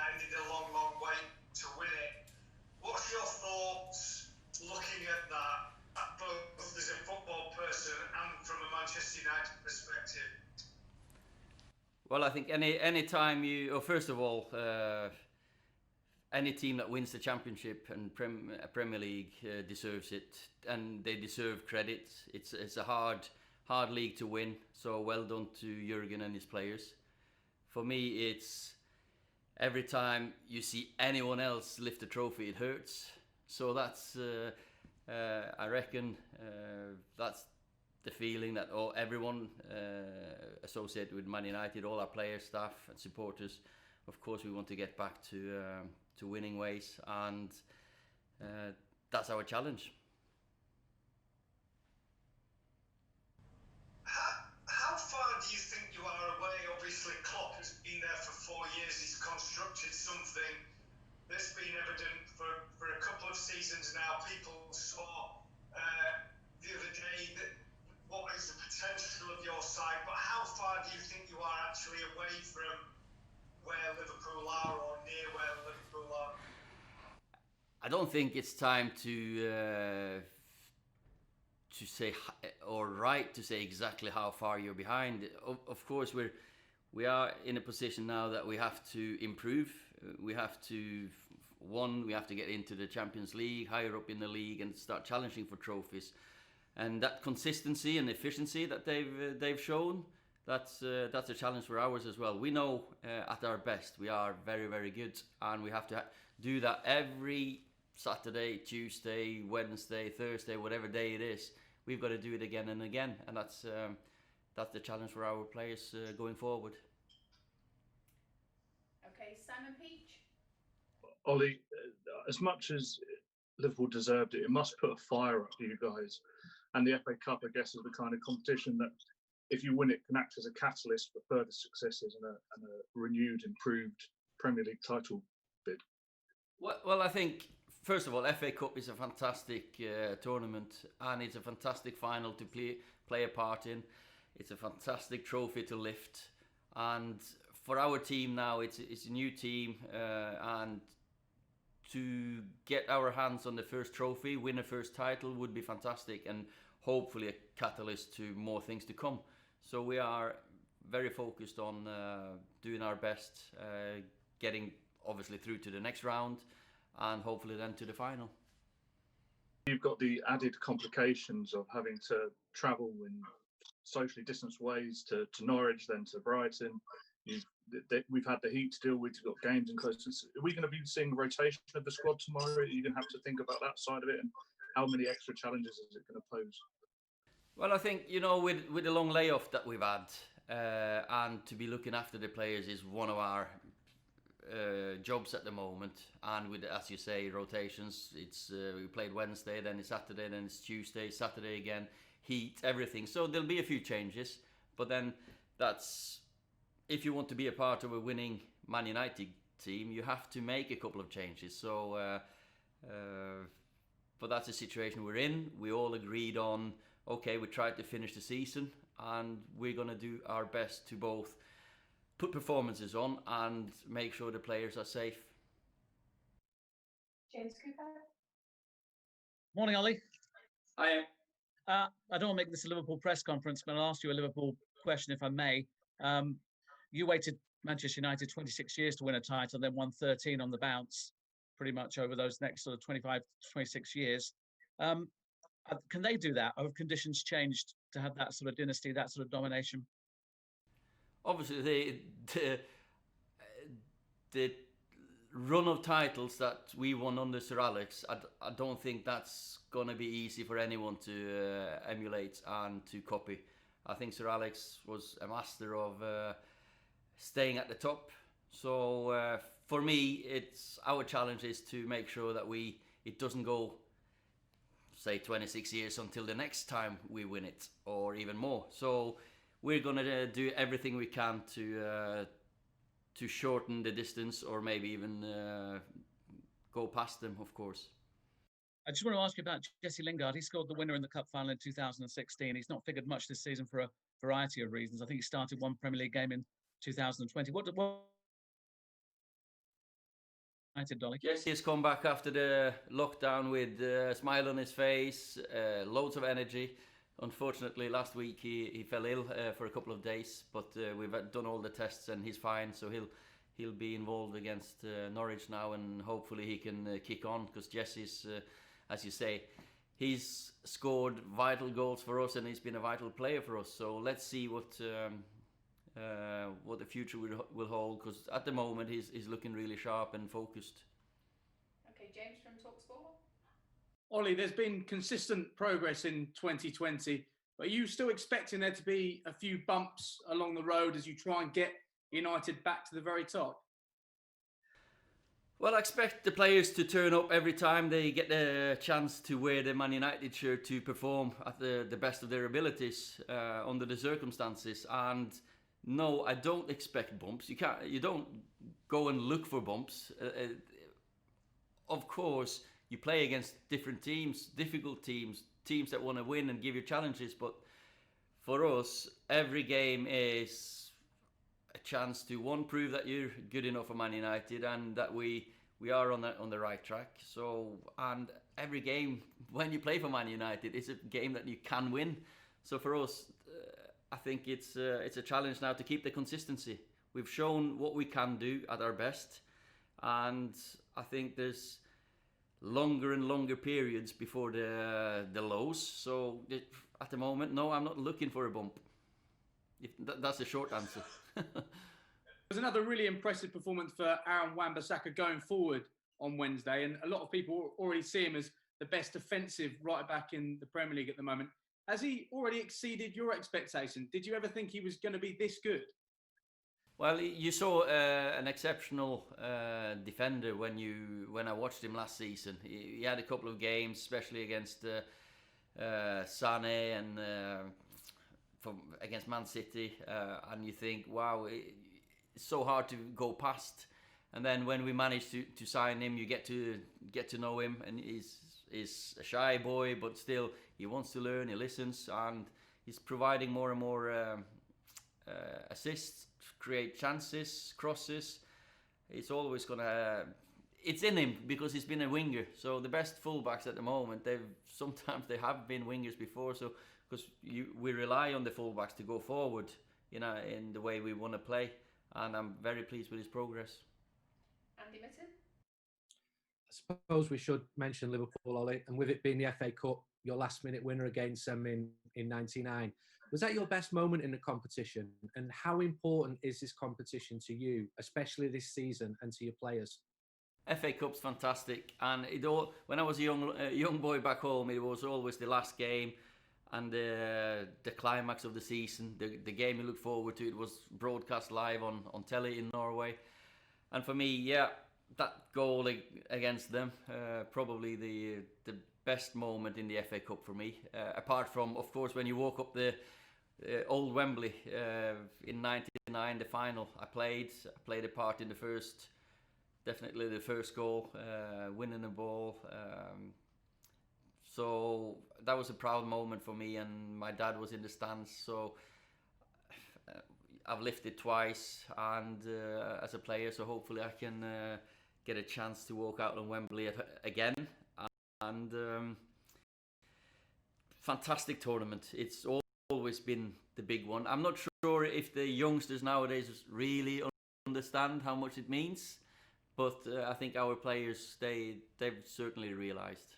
United did a long, long way to win it. What's your thoughts looking at that, both as a football person and from a Manchester United perspective? Well, I think any time first of all, any team that wins the championship and Premier League deserves it, and they deserve credit. It's a hard league to win. So well done to Jurgen and his players. For me, it's every time you see anyone else lift a trophy, it hurts. So that's I reckon that's the feeling that everyone associated with Man United, all our players, staff, and supporters. Of course, we want to get back to winning ways, and that's our challenge. How far do you think you are away? Obviously, Klopp has been there for 4 years. He's constructed something that's been evident for a couple of seasons now. People saw the other day that what is the potential of your side, but how far do you think you are actually away from where Liverpool are or near where Liverpool are? I don't think it's time to say or right to say exactly how far you're behind. Of course, we are in a position now that we have to improve. We have to get into the Champions League, higher up in the league, and start challenging for trophies. And that consistency and efficiency that they've shown, that's a challenge for ours as well. We know at our best we are very, very good, and we have to do that every Saturday, Tuesday, Wednesday, Thursday, whatever day it is. We've got to do it again and again, and that's the challenge for our players going forward. Okay, Simon Peach. Ollie, as much as Liverpool deserved it, it must put a fire up for you guys. And the FA Cup, I guess, is the kind of competition that, if you win it, can act as a catalyst for further successes and a renewed, improved Premier League title bid. Well, I think, first of all, FA Cup is a fantastic tournament, and it's a fantastic final to play a part in. It's a fantastic trophy to lift, and for our team now, it's a new team, and to get our hands on the first trophy, win a first title would be fantastic, and hopefully a catalyst to more things to come. So we are very focused on doing our best, getting obviously through to the next round, and hopefully then to the final. You've got the added complications of having to travel in socially distanced ways to Norwich, then to Brighton. We've had the heat to deal with. We've got games in close. Are we going to be seeing rotation of the squad tomorrow? Are you going to have to think about that side of it, and how many extra challenges is it going to pose? Well, I think, with the long layoff that we've had, and to be looking after the players is one of our jobs at the moment. And with, as you say, rotations, it's we played Wednesday, then it's Saturday, then it's Tuesday, Saturday again, heat, everything. So there'll be a few changes, but then that's, if you want to be a part of a winning Man United team, you have to make a couple of changes. So, but that's the situation we're in. We all agreed on, okay, we tried to finish the season, and we're going to do our best to both put performances on and make sure the players are safe. James Cooper. Morning, Ollie. Hi. I don't want to make this a Liverpool press conference, but I'll ask you a Liverpool question, if I may. You waited Manchester United 26 years to win a title, then won 13 on the bounce, pretty much over those next sort of 25, 26 years. Can they do that? Or have conditions changed to have that sort of dynasty, that sort of domination? Obviously, the run of titles that we won under Sir Alex, I don't think that's going to be easy for anyone to emulate and to copy. I think Sir Alex was a master of staying at the top. So for me, it's our challenge is to make sure that it doesn't go, say, 26 years until the next time we win it, or even more. So we're going to do everything we can to shorten the distance, or maybe even go past them, of course. I just want to ask you about Jesse Lingard. He scored the winner in the Cup final in 2016. He's not figured much this season for a variety of reasons. I think he started one Premier League game in 2020. What United, Dolly? Jesse has come back after the lockdown with a smile on his face, loads of energy. Unfortunately, last week he fell ill for a couple of days, but we've done all the tests and he's fine. So he'll be involved against Norwich now, and hopefully he can kick on, because Jesse's, as you say, he's scored vital goals for us and he's been a vital player for us. So let's see what the future will hold, because at the moment he's looking really sharp and focused. Okay, James from TalkSport. Ollie, there's been consistent progress in 2020, but are you still expecting there to be a few bumps along the road as you try and get United back to the very top? Well, I expect the players to turn up every time they get the chance to wear the Man United shirt, to perform at the best of their abilities under the circumstances. And no, I don't expect bumps. You don't go and look for bumps. Of course, you play against different teams, difficult teams, teams that want to win and give you challenges. But for us, every game is a chance to, one, prove that you're good enough for Man United and that we are on the right track. So, and every game when you play for Man United is a game that you can win. So for us, I think it's a challenge now to keep the consistency. We've shown what we can do at our best, and I think there's longer and longer periods before the lows. So at the moment, no, I'm not looking for a bump. That's the short answer. There's another really impressive performance for Aaron Wan-Bissaka going forward on Wednesday, and a lot of people already see him as the best defensive right back in the Premier League at the moment. Has he already exceeded your expectation? Did you ever think he was going to be this good? Well, you saw an exceptional defender when I watched him last season. He had a couple of games, especially against Sane and against Man City, and you think, wow, it's so hard to go past. And then when we managed to sign him, you get to know him, and he's a shy boy, but still he wants to learn. He listens, and he's providing more and more assists, create chances, crosses. It's always it's in him because he's been a winger. So the best fullbacks at the moment, they have been wingers before. So because we rely on the fullbacks to go forward, in the way we want to play, and I'm very pleased with his progress. Andy Mitten. I suppose we should mention Liverpool, Ollie, and with it being the FA Cup, your last-minute winner against them in '99. Was that your best moment in the competition? And how important is this competition to you, especially this season, and to your players? FA Cup's fantastic, and when I was a young boy back home, it was always the last game and the climax of the season, the game you look forward to. It was broadcast live on telly in Norway, and for me, yeah, that goal against them, probably the best moment in the FA Cup for me. Apart from, of course, when you walk up the old Wembley in '99, the final. I played a part in definitely the first goal, winning the ball. So that was a proud moment for me, and my dad was in the stands. So I've lifted twice, and as a player, so hopefully I can get a chance to walk out on Wembley again. And fantastic tournament. It's always been the big one. I'm not sure if the youngsters nowadays really understand how much it means, but I think our players, they've certainly realised.